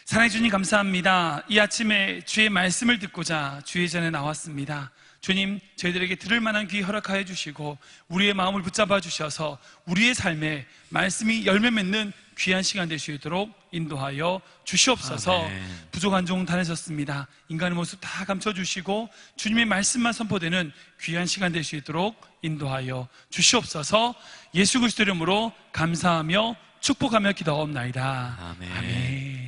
사랑해 주님 감사합니다. 이 아침에 주의 말씀을 듣고자 주의 전에 나왔습니다. 주님, 저희들에게 들을 만한 귀 허락하여 주시고 우리의 마음을 붙잡아 주셔서 우리의 삶에 말씀이 열매 맺는 귀한 시간 될 수 있도록 인도하여 주시옵소서. 아멘. 부족한 종 다내셨습니다. 인간의 모습 다 감춰주시고 주님의 말씀만 선포되는 귀한 시간 될 수 있도록 인도하여 주시옵소서. 예수 그리스도 이름으로 감사하며 축복하며 기도하옵나이다. 아멘. 아멘.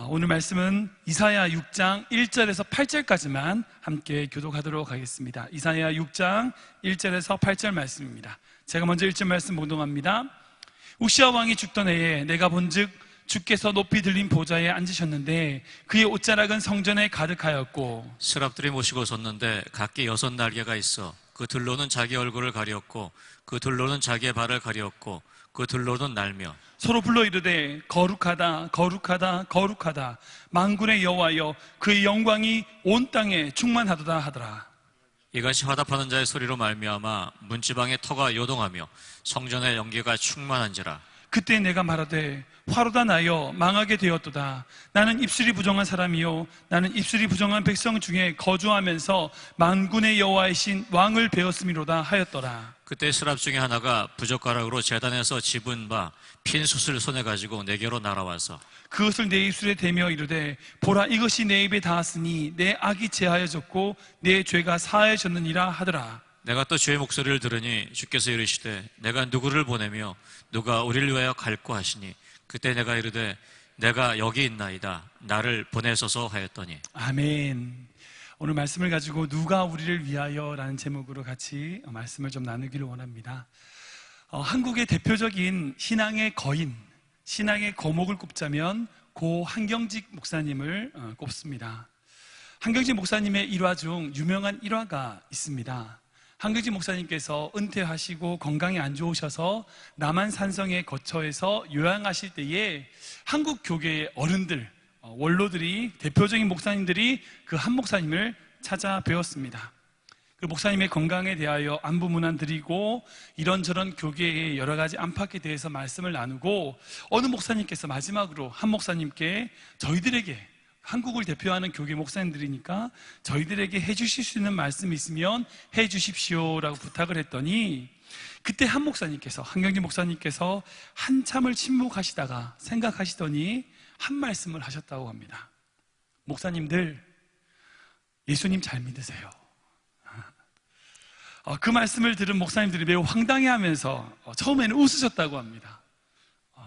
오늘 말씀은 이사야 6장 1절에서 8절까지만 함께 교독하도록 하겠습니다. 이사야 6장 1절에서 8절 말씀입니다. 제가 먼저 1절 말씀 봉독합니다. 우시아 왕이 죽던 해에 내가 본즉 주께서 높이 들린 보좌에 앉으셨는데 그의 옷자락은 성전에 가득하였고 스랍들이 모시고 섰는데 각기 6날개가 있어 그 들로는 자기 얼굴을 가리었고 그 들로는 자기의 발을 가리었고 그 들로는 날며 서로 불러 이르되 거룩하다 거룩하다 거룩하다 만군의 여호와여 그의 영광이 온 땅에 충만하도다 하더라. 이같이 화답하는 자의 소리로 말미암아 문지방의 터가 요동하며 성전의 연기가 충만한지라. 그때 내가 말하되 화로다 나여 망하게 되었도다. 나는 입술이 부정한 사람이요 나는 입술이 부정한 백성 중에 거주하면서 만군의 여호와이신 왕을 배웠음이로다 하였더라. 그때 스랍 중에 하나가 부젓가락으로 제단에서 집은 바 핀 숯을 손에 가지고 내게로 날아와서 그것을 내 입술에 대며 이르되 보라 이것이 내 입에 닿았으니 내 악이 제하여졌고 내 죄가 사하여졌느니라 하더라. 내가 또 주의 목소리를 들으니 주께서 이르시되 내가 누구를 보내며 누가 우리를 위하여 갈고 하시니 그때 내가 이르되 내가 여기 있나이다 나를 보내소서 하였더니. 아멘. 오늘 말씀을 가지고 누가 우리를 위하여 라는 제목으로 같이 말씀을 좀 나누기를 원합니다. 한국의 대표적인 신앙의 거인, 신앙의 거목을 꼽자면 고 한경직 목사님을 꼽습니다. 한경직 목사님의 일화 중 유명한 일화가 있습니다. 한경직 목사님께서 은퇴하시고 건강이 안 좋으셔서 남한 산성의 거처에서 요양하실 때에 한국 교계의 어른들, 원로들이, 대표적인 목사님들이 그 한 목사님을 찾아뵈었습니다. 그 목사님의 건강에 대하여 안부 문안 드리고 이런저런 교계의 여러 가지 안팎에 대해서 말씀을 나누고 어느 목사님께서 마지막으로 한 목사님께 저희들에게 한국을 대표하는 교계 목사님들이니까 저희들에게 해주실 수 있는 말씀이 있으면 해주십시오라고 부탁을 했더니 그때 한 목사님께서, 한경진 목사님께서 한참을 침묵하시다가 생각하시더니 한 말씀을 하셨다고 합니다. 목사님들 예수님 잘 믿으세요. 그 말씀을 들은 목사님들이 매우 황당해하면서 처음에는 웃으셨다고 합니다.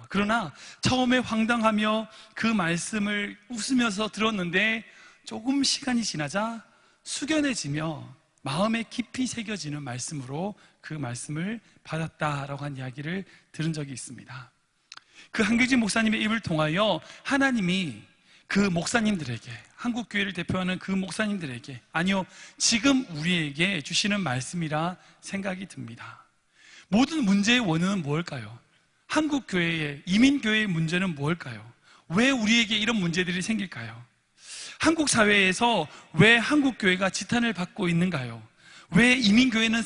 그러나 처음에 황당하며 그 말씀을 웃으면서 들었는데 조금 시간이 지나자 숙연해지며 마음에 깊이 새겨지는 말씀으로 그 말씀을 받았다라고 한 이야기를 들은 적이 있습니다. 그 한경진 목사님의 입을 통하여 하나님이 그 목사님들에게, 한국교회를 대표하는 그 목사님들에게, 아니요, 지금 우리에게 주시는 말씀이라 생각이 듭니다. 모든 문제의 원인은 무엇일까요? 한국교회의, 이민교회의 문제는 무엇일까요? 왜 우리에게 이런 문제들이 생길까요? 한국 사회에서 왜 한국교회가 지탄을 받고 있는가요? 왜 이민교회는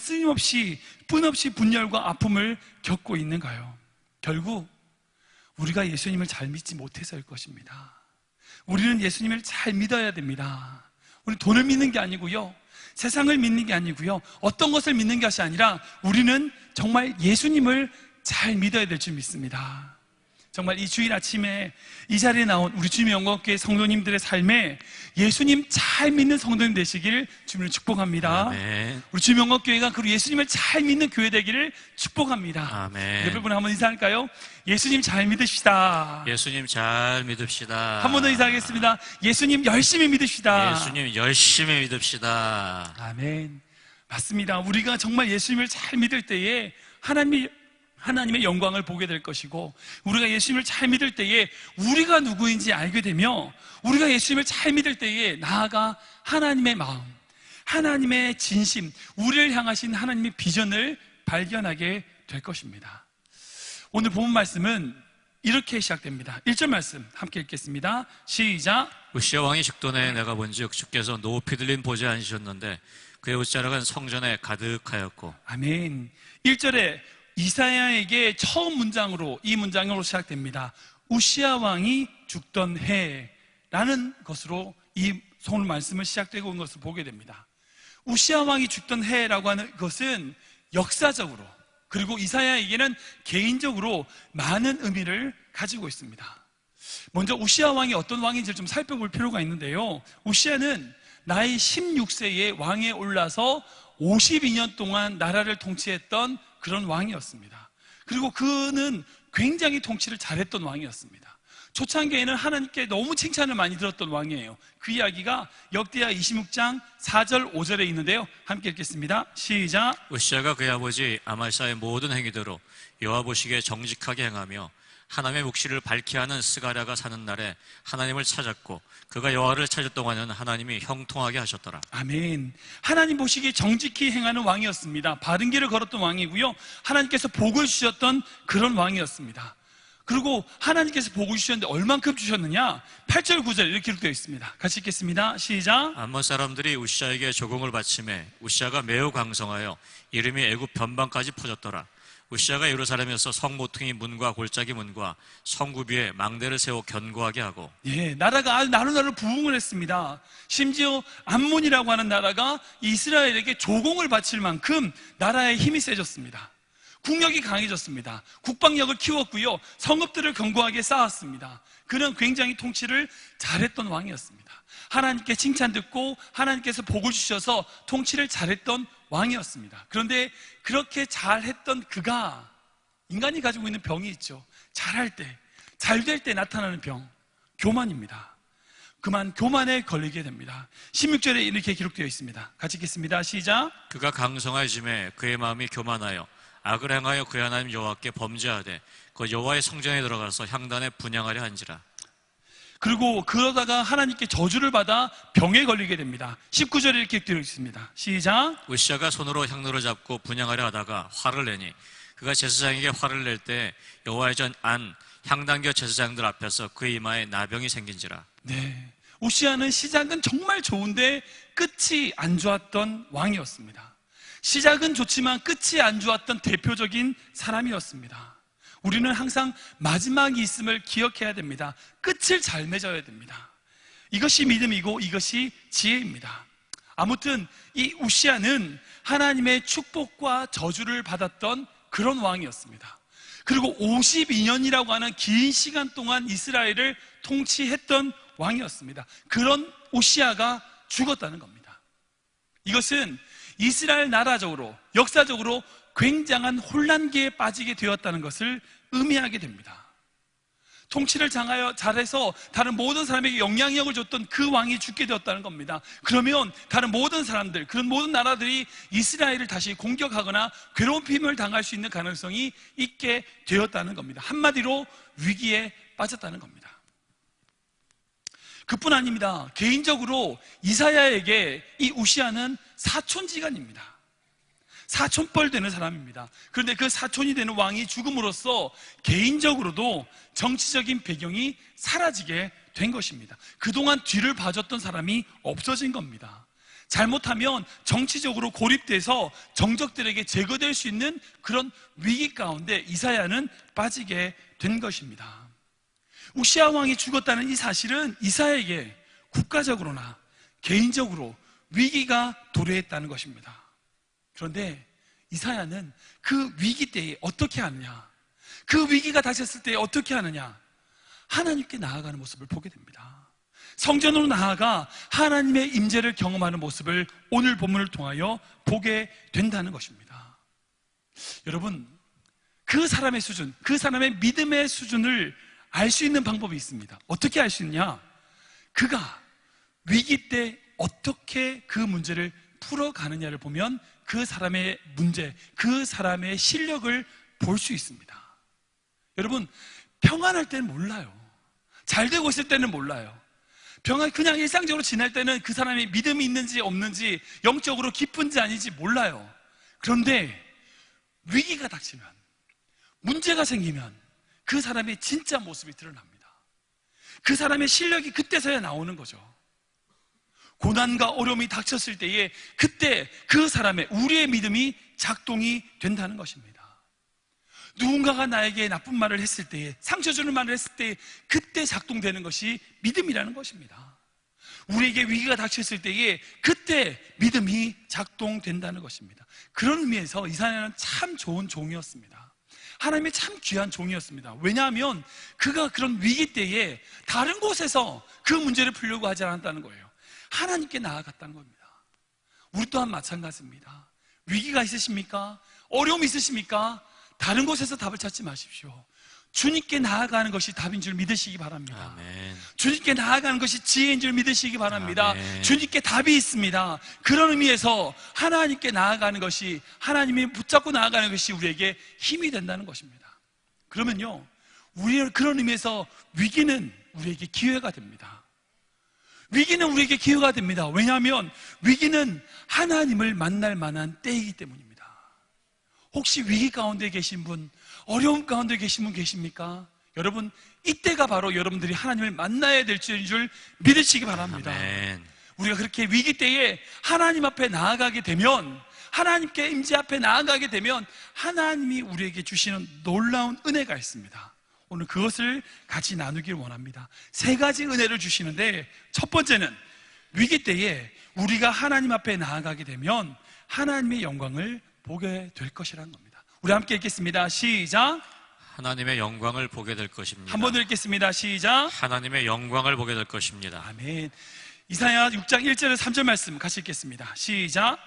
끊임없이 분열과 아픔을 겪고 있는가요? 결국 우리가 예수님을 잘 믿지 못해서일 것입니다. 우리는 예수님을 잘 믿어야 됩니다. 우리 돈을 믿는 게 아니고요, 세상을 믿는 게 아니고요, 어떤 것을 믿는 것이 아니라 우리는 정말 예수님을 잘 믿어야 될 줄 믿습니다. 정말 이 주일 아침에 이 자리에 나온 우리 주님의 영광교회 성도님들의 삶에 예수님 잘 믿는 성도님 되시길 주님을 축복합니다. 아멘. 우리 주님의 영광교회가 그리고 예수님을 잘 믿는 교회 되기를 축복합니다. 아멘. 여러분 한번 인사할까요? 예수님 잘 믿으시다. 예수님 잘 믿읍시다. 한 번 더 인사하겠습니다. 예수님 열심히 믿으시다. 예수님 열심히 믿읍시다. 아멘. 맞습니다. 우리가 정말 예수님을 잘 믿을 때에 하나님의 영광을 보게 될 것이고, 우리가 예수님을 잘 믿을 때에 우리가 누구인지 알게 되며, 우리가 예수님을 잘 믿을 때에 나아가 하나님의 마음, 하나님의 진심, 우리를 향하신 하나님의 비전을 발견하게 될 것입니다. 오늘 본문 말씀은 이렇게 시작됩니다. 1절 말씀 함께 읽겠습니다. 시작. 우시아 왕이 죽던에 내가 본즉 주께서 높이 들린 보좌에 앉으셨는데 그의 옷자락은 성전에 가득하였고. 아멘. 1절에 이사야에게 처음 문장으로, 이 문장으로 시작됩니다. 우시아 왕이 죽던 해라는 것으로 이 오늘 말씀을 시작되고 있는 것을 보게 됩니다. 우시아 왕이 죽던 해라고 하는 것은 역사적으로, 그리고 이사야에게는 개인적으로 많은 의미를 가지고 있습니다. 먼저 우시아 왕이 어떤 왕인지를 좀 살펴볼 필요가 있는데요, 우시아는 나이 16세에 왕에 올라서 52년 동안 나라를 통치했던 그런 왕이었습니다. 그리고 그는 굉장히 통치를 잘했던 왕이었습니다. 초창기에는 하나님께 너무 칭찬을 많이 들었던 왕이에요. 그 이야기가 역대하 26장 4절 5절에 있는데요, 함께 읽겠습니다. 시작. 우시아가 그의 아버지 아말사의 모든 행위대로 여호와 보시기에 정직하게 행하며 하나님의 묵시를 밝히 하는 스가랴가 사는 날에 하나님을 찾았고 그가 여호와를 찾을 동안은 하나님이 형통하게 하셨더라. 아멘. 하나님 보시기에 정직히 행하는 왕이었습니다. 바른 길을 걸었던 왕이고요, 하나님께서 복을 주셨던 그런 왕이었습니다. 그리고 하나님께서 복을 주셨는데 얼만큼 주셨느냐? 8절 9절 이렇게 기록되어 있습니다. 같이 읽겠습니다. 시작. 암몬 사람들이 우시아에게 조공을 바치매 우시아가 매우 강성하여 이름이 애굽 변방까지 퍼졌더라. 우시아가 예루살렘에서 성 모퉁이 문과 골짜기 문과 성구비에 망대를 세워 견고하게 하고, 나라가 아주 나루나루 부흥을 했습니다. 심지어 암몬이라고 하는 나라가 이스라엘에게 조공을 바칠 만큼 나라의 힘이 세졌습니다. 국력이 강해졌습니다. 국방력을 키웠고요, 성읍들을 견고하게 쌓았습니다. 그는 굉장히 통치를 잘했던 왕이었습니다. 하나님께 칭찬 듣고 하나님께서 복을 주셔서 통치를 잘했던 왕이었습니다. 그런데 그렇게 잘했던 그가, 인간이 가지고 있는 병이 있죠. 잘할 때, 잘 될 때 나타나는 병, 교만입니다. 그만 교만에 걸리게 됩니다. 16절에 이렇게 기록되어 있습니다. 같이 읽겠습니다. 시작. 그가 강성하여짐에 그의 마음이 교만하여 악을 행하여 그의 하나님 여호와께 범죄하되 그 여호와의 성전에 들어가서 향단에 분향하려 한지라. 그리고 그러다가 하나님께 저주를 받아 병에 걸리게 됩니다. 19절에 이렇게 되어 있습니다. 시작. 우시아가 손으로 향로를 잡고 분향하려 하다가 화를 내니 그가 제사장에게 화를 낼 때 여호와의 전 안 향단교 제사장들 앞에서 그의 이마에 나병이 생긴지라. 우시아는 시작은 정말 좋은데 끝이 안 좋았던 왕이었습니다. 시작은 좋지만 끝이 안 좋았던 대표적인 사람이었습니다. 우리는 항상 마지막이 있음을 기억해야 됩니다. 끝을 잘 맺어야 됩니다. 이것이 믿음이고 이것이 지혜입니다. 아무튼 이 우시아는 하나님의 축복과 저주를 받았던 그런 왕이었습니다. 그리고 52년이라고 하는 긴 시간 동안 이스라엘을 통치했던 왕이었습니다. 그런 우시아가 죽었다는 겁니다. 이것은 이스라엘 나라적으로, 역사적으로 굉장한 혼란기에 빠지게 되었다는 것을 의미하게 됩니다. 통치를 잘해서 다른 모든 사람에게 영향력을 줬던 그 왕이 죽게 되었다는 겁니다. 그러면 다른 모든 사람들, 그런 모든 나라들이 이스라엘을 다시 공격하거나 괴롭힘을 당할 수 있는 가능성이 있게 되었다는 겁니다. 한마디로 위기에 빠졌다는 겁니다. 그뿐 아닙니다. 개인적으로 이사야에게 이 우시아는 사촌지간입니다. 사촌뻘 되는 사람입니다. 그런데 그 사촌이 되는 왕이 죽음으로써 개인적으로도 정치적인 배경이 사라지게 된 것입니다. 그동안 뒤를 봐줬던 사람이 없어진 겁니다. 잘못하면 정치적으로 고립돼서 정적들에게 제거될 수 있는 그런 위기 가운데 이사야는 빠지게 된 것입니다. 우시아 왕이 죽었다는 이 사실은 이사야에게 국가적으로나 개인적으로 위기가 도래했다는 것입니다. 그런데 이사야는 그 위기 때에 어떻게 하느냐, 그 위기가 닥쳤을 때 어떻게 하느냐, 하나님께 나아가는 모습을 보게 됩니다. 성전으로 나아가 하나님의 임재를 경험하는 모습을 오늘 본문을 통하여 보게 된다는 것입니다. 여러분, 그 사람의 수준, 그 사람의 믿음의 수준을 알 수 있는 방법이 있습니다. 어떻게 알 수 있냐? 그가 위기 때 어떻게 그 문제를 풀어가느냐를 보면 그 사람의 문제, 그 사람의 실력을 볼 수 있습니다. 여러분, 평안할 때는 몰라요. 잘 되고 있을 때는 몰라요. 그냥 일상적으로 지낼 때는 그 사람이 믿음이 있는지 없는지, 영적으로 깊은지 아닌지 몰라요. 그런데 위기가 닥치면, 문제가 생기면 그 사람의 진짜 모습이 드러납니다. 그 사람의 실력이 그때서야 나오는 거죠. 고난과 어려움이 닥쳤을 때에 그때 그 사람의, 우리의 믿음이 작동이 된다는 것입니다. 누군가가 나에게 나쁜 말을 했을 때에, 상처 주는 말을 했을 때 그때 작동되는 것이 믿음이라는 것입니다. 우리에게 위기가 닥쳤을 때에 그때 믿음이 작동된다는 것입니다. 그런 의미에서 이사야는 참 좋은 종이었습니다. 하나님의 참 귀한 종이었습니다. 왜냐하면 그가 그런 위기 때에 다른 곳에서 그 문제를 풀려고 하지 않았다는 거예요. 하나님께 나아갔다는 겁니다. 우리 또한 마찬가지입니다. 위기가 있으십니까? 어려움이 있으십니까? 다른 곳에서 답을 찾지 마십시오. 주님께 나아가는 것이 답인 줄 믿으시기 바랍니다. 아멘. 주님께 나아가는 것이 지혜인 줄 믿으시기 바랍니다. 아멘. 주님께 답이 있습니다. 그런 의미에서 하나님께 나아가는 것이, 하나님이 붙잡고 나아가는 것이 우리에게 힘이 된다는 것입니다. 그러면요, 우리는 그런 의미에서 위기는 우리에게 기회가 됩니다. 위기는 우리에게 기회가 됩니다. 왜냐하면 위기는 하나님을 만날 만한 때이기 때문입니다. 혹시 위기 가운데 계신 분, 어려움 가운데 계신 분 계십니까? 여러분, 이때가 바로 여러분들이 하나님을 만나야 될 줄 믿으시기 바랍니다. 아멘. 우리가 그렇게 위기 때에 하나님 앞에 나아가게 되면, 하나님께 임재 앞에 나아가게 되면 하나님이 우리에게 주시는 놀라운 은혜가 있습니다. 오늘 그것을 같이 나누길 원합니다. 세 가지 은혜를 주시는데, 첫 번째는 위기 때에 우리가 하나님 앞에 나아가게 되면 하나님의 영광을 보게 될 것이라는 겁니다. 우리 함께 읽겠습니다. 시작. 하나님의 영광을 보게 될 것입니다. 한 번 더 읽겠습니다. 시작. 하나님의 영광을 보게 될 것입니다. 아멘. 이사야 6장 1절에서 3절 말씀 같이 읽겠습니다. 시작.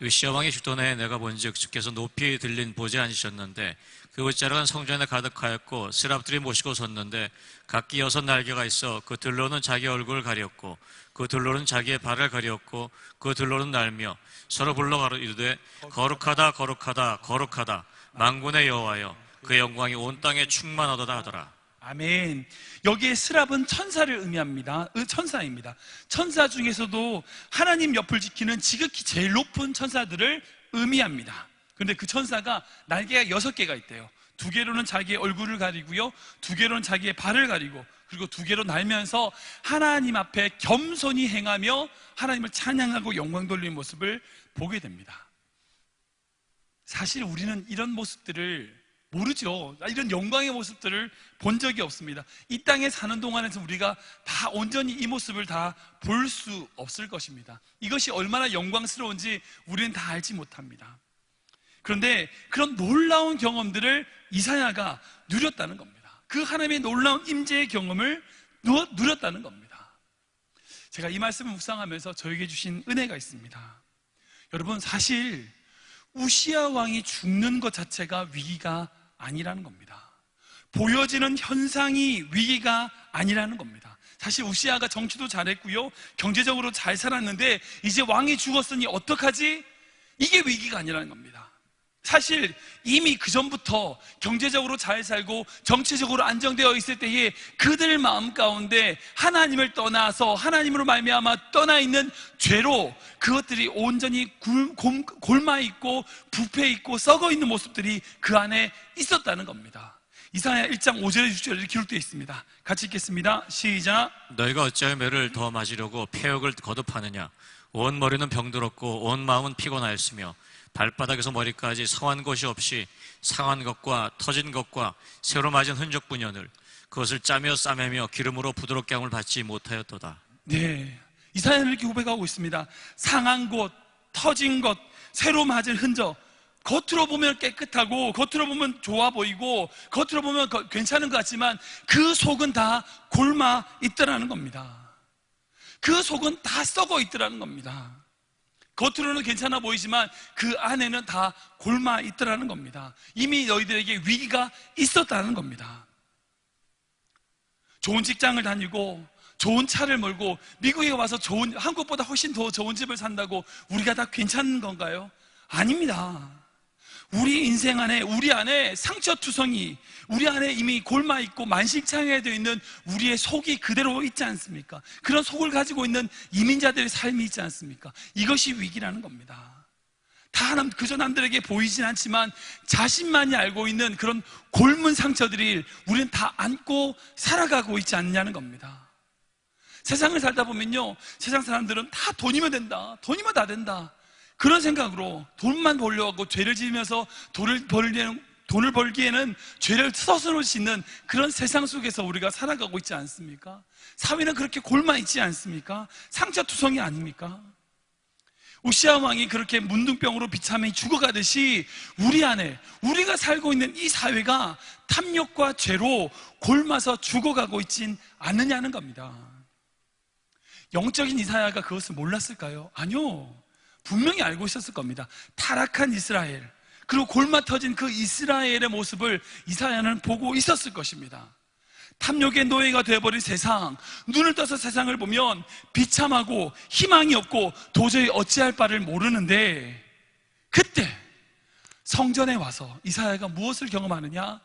으시야 왕이 죽던 해에 내가 본즉 주께서 높이 들린 보좌에 앉으셨는데 그 옷자락은 성전에 가득하였고 스랍들이 모시고 섰는데 각기 6 날개가 있어 그 들로는 자기 얼굴을 가렸고 그 들로는 자기의 발을 가렸고 그 들로는 날며 서로 불러 가로이르되 거룩하다 거룩하다 거룩하다 만군의 여호와여 그 영광이 온 땅에 충만하도다 하더라. 아멘. 여기에 스랍은 천사를 의미합니다. 천사입니다. 천사 중에서도 하나님 옆을 지키는 지극히 제일 높은 천사들을 의미합니다. 그런데 그 천사가 날개가 6개가 있대요. 2개로는 자기의 얼굴을 가리고요, 2개로는 자기의 발을 가리고, 그리고 2개로 날면서 하나님 앞에 겸손히 행하며 하나님을 찬양하고 영광 돌리는 모습을 보게 됩니다. 사실 우리는 이런 모습들을 모르죠. 이런 영광의 모습들을 본 적이 없습니다. 이 땅에 사는 동안에서 우리가 다 온전히 이 모습을 다 볼 수 없을 것입니다. 이것이 얼마나 영광스러운지 우리는 다 알지 못합니다. 그런데 그런 놀라운 경험들을 이사야가 누렸다는 겁니다. 그 하나님의 놀라운 임재의 경험을 누렸다는 겁니다. 제가 이 말씀을 묵상하면서 저에게 주신 은혜가 있습니다. 여러분, 사실 우시야 왕이 죽는 것 자체가 위기가 아니라는 겁니다. 보여지는 현상이 위기가 아니라는 겁니다. 사실 우시야가 정치도 잘했고요, 경제적으로 잘 살았는데 이제 왕이 죽었으니 어떡하지? 이게 위기가 아니라는 겁니다. 사실 이미 그 전부터 경제적으로 잘 살고 정치적으로 안정되어 있을 때에 그들 마음 가운데 하나님을 떠나서 하나님으로 말미암아 떠나 있는 죄로 그것들이 온전히 골마 있고 부패 있고 썩어 있는 모습들이 그 안에 있었다는 겁니다. 이사야 1장 5절에 6절에 기록되어 있습니다. 같이 읽겠습니다. 시작. 너희가 어찌하여 매를 더 맞으려고 폐역을 거듭하느냐. 온 머리는 병들었고 온 마음은 피곤하였으며 발바닥에서 머리까지 성한 것이 없이 상한 것과 터진 것과 새로 맞은 흔적뿐이오늘 그것을 짜며 싸매며 기름으로 부드럽게 함을 받지 못하였도다. 네, 이사야는 이렇게 고백하고 있습니다. 상한 곳, 터진 것, 새로 맞은 흔적, 겉으로 보면 깨끗하고 겉으로 보면 좋아 보이고 겉으로 보면 괜찮은 것 같지만 그 속은 다 골마 있더라는 겁니다. 그 속은 다 썩어 있더라는 겁니다. 겉으로는 괜찮아 보이지만 그 안에는 다 골마 있더라는 겁니다. 이미 너희들에게 위기가 있었다는 겁니다. 좋은 직장을 다니고 좋은 차를 몰고 미국에 와서 한국보다 훨씬 더 좋은 집을 산다고 우리가 다 괜찮은 건가요? 아닙니다. 우리 인생 안에, 우리 안에 상처투성이, 우리 안에 이미 골마 있고 만신창이되어 있는 우리의 속이 그대로 있지 않습니까? 그런 속을 가지고 있는 이민자들의 삶이 있지 않습니까? 이것이 위기라는 겁니다. 다 그저 남들에게 보이진 않지만 자신만이 알고 있는 그런 골문 상처들이 우리는 다 안고 살아가고 있지 않냐는 겁니다. 세상을 살다 보면요, 세상 사람들은 다 돈이면 된다, 돈이면 다 된다, 그런 생각으로 돈만 벌려고 죄를 지으면서 돈을 벌려는 돈을 벌기에는 죄를 스스로 짓는 그런 세상 속에서 우리가 살아가고 있지 않습니까? 사회는 그렇게 골마 있지 않습니까? 상처투성이 아닙니까? 우시아 왕이 그렇게 문둥병으로 비참히 죽어가듯이 우리 안에, 우리가 살고 있는 이 사회가 탐욕과 죄로 골마서 죽어가고 있진 않느냐는 겁니다. 영적인 이사야가 그것을 몰랐을까요? 아니요, 분명히 알고 있었을 겁니다. 타락한 이스라엘, 그리고 골마 터진 그 이스라엘의 모습을 이사야는 보고 있었을 것입니다. 탐욕의 노예가 되어버린 세상, 눈을 떠서 세상을 보면 비참하고 희망이 없고 도저히 어찌할 바를 모르는데, 그때 성전에 와서 이사야가 무엇을 경험하느냐?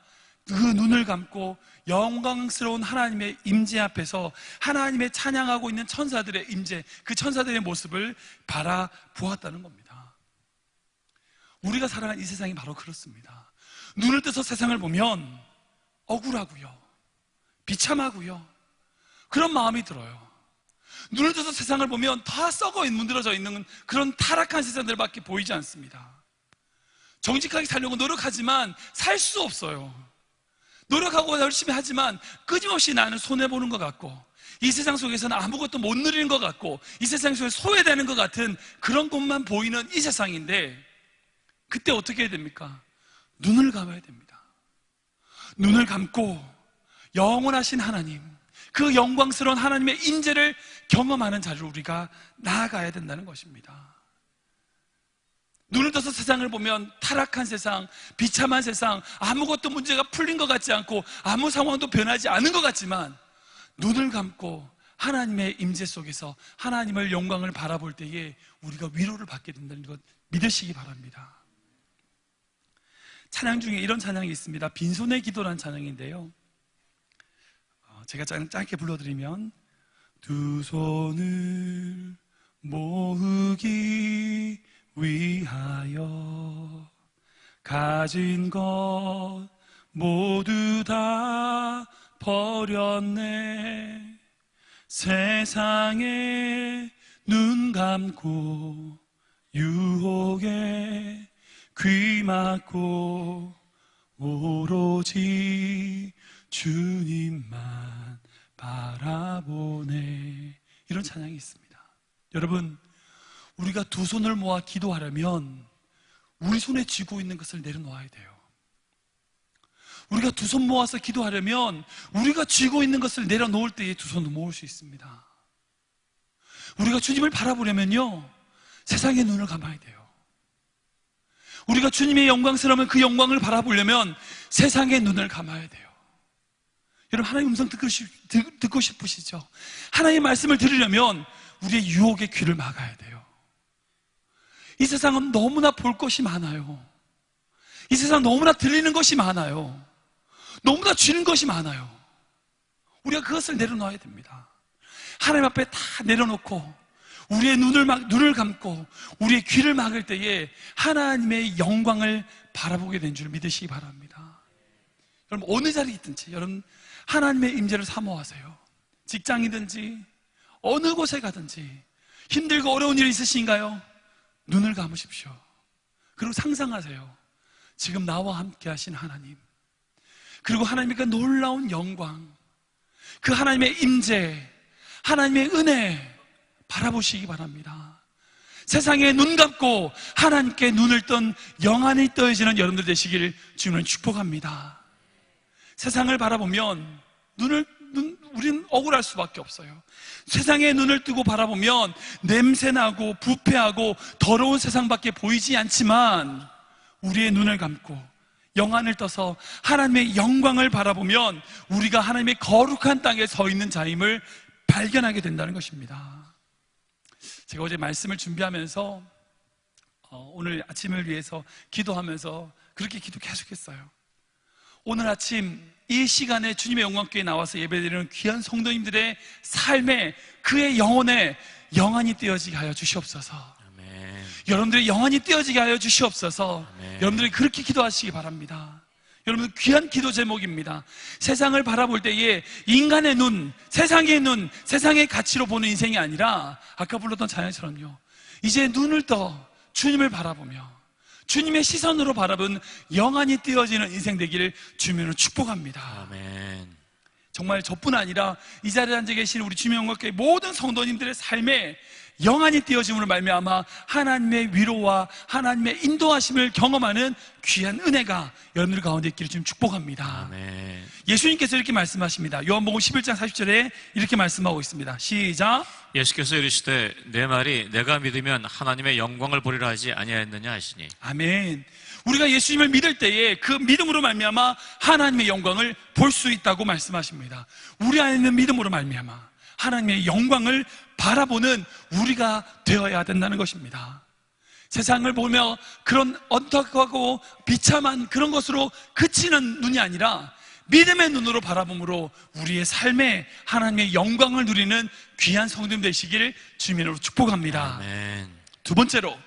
그 눈을 감고 영광스러운 하나님의 임재 앞에서 하나님의 찬양하고 있는 천사들의 임재, 그 천사들의 모습을 바라보았다는 겁니다. 우리가 살아가는 이 세상이 바로 그렇습니다. 눈을 떠서 세상을 보면 억울하고요, 비참하고요, 그런 마음이 들어요. 눈을 떠서 세상을 보면 다 썩어 문드러져 있는 그런 타락한 세상들밖에 보이지 않습니다. 정직하게 살려고 노력하지만 살 수 없어요. 노력하고 열심히 하지만 끊임없이 나는 손해보는 것 같고, 이 세상 속에서는 아무것도 못 누리는 것 같고, 이 세상 속에서 소외되는 것 같은 그런 것만 보이는 이 세상인데, 그때 어떻게 해야 됩니까? 눈을 감아야 됩니다. 눈을 감고 영원하신 하나님, 그 영광스러운 하나님의 임재를 경험하는 자리로 우리가 나아가야 된다는 것입니다. 눈을 떠서 세상을 보면 타락한 세상, 비참한 세상, 아무것도 문제가 풀린 것 같지 않고 아무 상황도 변하지 않은 것 같지만, 눈을 감고 하나님의 임재 속에서 하나님의 영광을 바라볼 때에 우리가 위로를 받게 된다는 것 믿으시기 바랍니다. 찬양 중에 이런 찬양이 있습니다. 빈손의 기도라는 찬양인데요, 제가 짧게 불러드리면, 두 손을 모으기 위하여 가진 것 모두 다 버렸네. 세상에 눈 감고 유혹에 귀 막고 오로지 주님만 바라보네. 이런 찬양이 있습니다. 여러분, 우리가 두 손을 모아 기도하려면 우리 손에 쥐고 있는 것을 내려놓아야 돼요. 우리가 두 손 모아서 기도하려면 우리가 쥐고 있는 것을 내려놓을 때에 두 손을 모을 수 있습니다. 우리가 주님을 바라보려면요, 세상의 눈을 감아야 돼요. 우리가 주님의 영광스러운 그 영광을 바라보려면 세상의 눈을 감아야 돼요. 여러분, 하나님의 음성 듣고 싶으시죠? 하나님의 말씀을 들으려면 우리의 유혹의 귀를 막아야 돼요. 이 세상은 너무나 볼 것이 많아요. 이 세상 너무나 들리는 것이 많아요. 너무나 쥐는 것이 많아요. 우리가 그것을 내려놓아야 됩니다. 하나님 앞에 다 내려놓고 우리의 눈을 감고 우리의 귀를 막을 때에 하나님의 영광을 바라보게 된 줄 믿으시기 바랍니다. 여러분, 어느 자리에 있든지 여러분 하나님의 임재를 사모하세요. 직장이든지 어느 곳에 가든지 힘들고 어려운 일이 있으신가요? 눈을 감으십시오. 그리고 상상하세요. 지금 나와 함께 하신 하나님, 그리고 하나님의 그 놀라운 영광, 그 하나님의 임재, 하나님의 은혜 바라보시기 바랍니다. 세상에 눈 감고 하나님께 눈을 뜬 영안이 떠해지는 여러분들 되시길 주님은 축복합니다. 세상을 바라보면 우리는 억울할 수밖에 없어요. 세상에 눈을 뜨고 바라보면 냄새나고 부패하고 더러운 세상밖에 보이지 않지만, 우리의 눈을 감고 영안을 떠서 하나님의 영광을 바라보면 우리가 하나님의 거룩한 땅에 서 있는 자임을 발견하게 된다는 것입니다. 제가 어제 말씀을 준비하면서 오늘 아침을 위해서 기도하면서 그렇게 기도 계속했어요. 오늘 아침 이 시간에 주님의 영광교회에 나와서 예배드리는 귀한 성도님들의 삶에, 그의 영혼에 영안이 띄어지게 하여 주시옵소서. 아멘. 여러분들의 영안이 띄어지게 하여 주시옵소서. 아멘. 여러분들이 그렇게 기도하시기 바랍니다. 여러분, 귀한 기도 제목입니다. 세상을 바라볼 때에 인간의 눈, 세상의 눈, 세상의 가치로 보는 인생이 아니라 아까 불렀던 찬양처럼요, 이제 눈을 떠 주님을 바라보며 주님의 시선으로 바라본 영안이 띄어지는 인생 되기를 주님으로 축복합니다. 아멘. 정말 저뿐 아니라 이 자리에 앉아 계신 우리 주명교회 모든 성도님들의 삶에 영안이 띄어짐으로 말미암아 하나님의 위로와 하나님의 인도하심을 경험하는 귀한 은혜가 여러분들 가운데 있기를 좀 축복합니다. 아멘. 예수님께서 이렇게 말씀하십니다. 요한복음 11장 40절에 이렇게 말씀하고 있습니다. 시작. 예수께서 이르시되 내 말이 내가 믿으면 하나님의 영광을 보리라 하지 아니하였느냐 하시니. 아멘. 우리가 예수님을 믿을 때에 그 믿음으로 말미암아 하나님의 영광을 볼 수 있다고 말씀하십니다. 우리 안에 있는 믿음으로 말미암아 하나님의 영광을 바라보는 우리가 되어야 된다는 것입니다. 세상을 보며 그런 언덕하고 비참한 그런 것으로 그치는 눈이 아니라 믿음의 눈으로 바라봄으로 우리의 삶에 하나님의 영광을 누리는 귀한 성도님 되시기를 주님으로 축복합니다. 아멘. 두 번째로,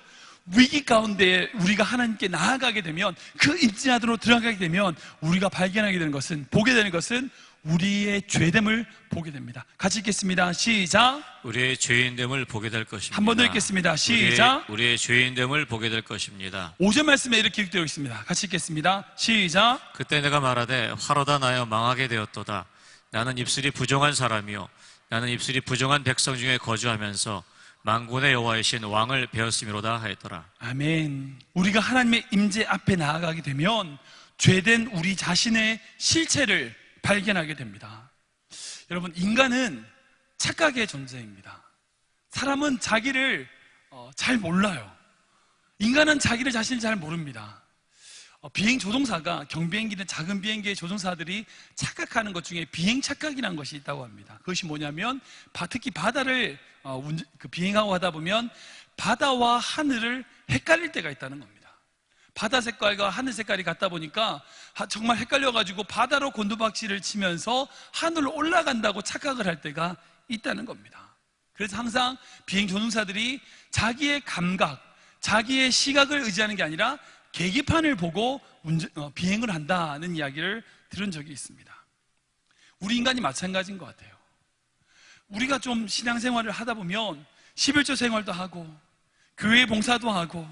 위기 가운데 우리가 하나님께 나아가게 되면, 그 임재 안으로 들어가게 되면 우리가 발견하게 되는 것은, 보게 되는 것은 우리의 죄됨을 보게 됩니다. 같이 읽겠습니다. 시작. 우리의 죄인됨을 보게 될 것입니다. 한 번 더 읽겠습니다. 시작. 우리의 죄인됨을 보게 될 것입니다. 5절 말씀에 이렇게 기록되어 있습니다. 같이 읽겠습니다. 시작. 그때 내가 말하되 화로다 나여 망하게 되었도다. 나는 입술이 부정한 사람이요 나는 입술이 부정한 백성 중에 거주하면서 만군의 여호와이신 왕을 배웠음이로다 하였더라. 아멘. 우리가 하나님의 임재 앞에 나아가게 되면 죄된 우리 자신의 실체를 발견하게 됩니다. 여러분, 인간은 착각의 존재입니다. 사람은 자기를 잘 몰라요. 인간은 자기를 자신을 잘 모릅니다. 비행 조종사가, 경비행기는 작은 비행기의 조종사들이 착각하는 것 중에 비행 착각이라는 것이 있다고 합니다. 그것이 뭐냐면, 특히 바다를 비행하고 하다 보면 바다와 하늘을 헷갈릴 때가 있다는 겁니다. 바다 색깔과 하늘 색깔이 같다 보니까 정말 헷갈려가지고 바다로 곤두박질을 치면서 하늘로 올라간다고 착각을 할 때가 있다는 겁니다. 그래서 항상 비행 조종사들이 자기의 감각, 자기의 시각을 의지하는 게 아니라 계기판을 보고 비행을 한다는 이야기를 들은 적이 있습니다. 우리 인간이 마찬가지인 것 같아요. 우리가 좀 신앙생활을 하다 보면 11조 생활도 하고 교회 봉사도 하고